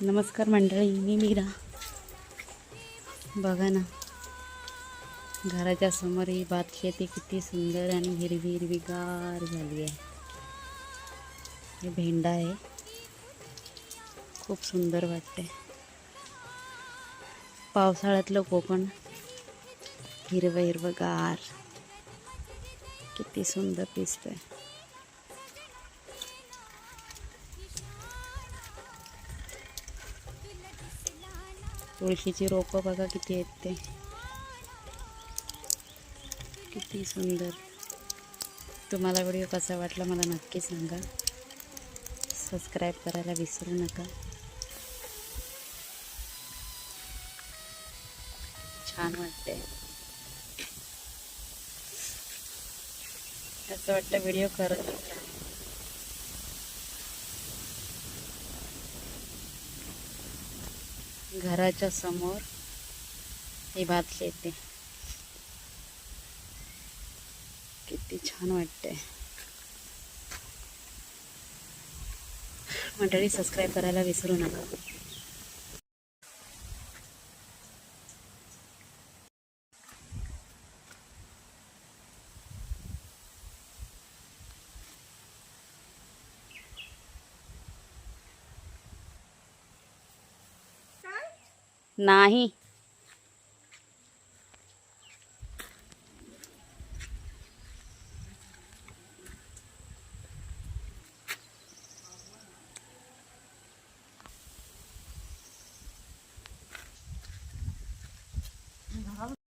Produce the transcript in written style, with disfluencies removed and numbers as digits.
नमस्कार मंडळी, मी मीरा. बघा ना, घराच्या समोर ही भात शेती किती सुंदर आणि हिरवी हिरवीगार झाली आहे. हे भेंडा आहे, खूप सुंदर वाटते. पावसाळ्यातलं कोकण हिरवं हिरवंगार किती सुंदर दिसतंय. तुळशीची रोपं बघा किती आहेत ते, किती सुंदर. तुम्हाला व्हिडिओ कसा वाटला मला नक्की सांगा. सबस्क्राईब करायला विसरू नका. छान वाटते, असं वाटतं व्हिडिओ करत राहा. घराच्या समोर ही भात शेती किती छान वाटते. मंडळी, सबस्क्राईब करायला विसरू नका. नाही.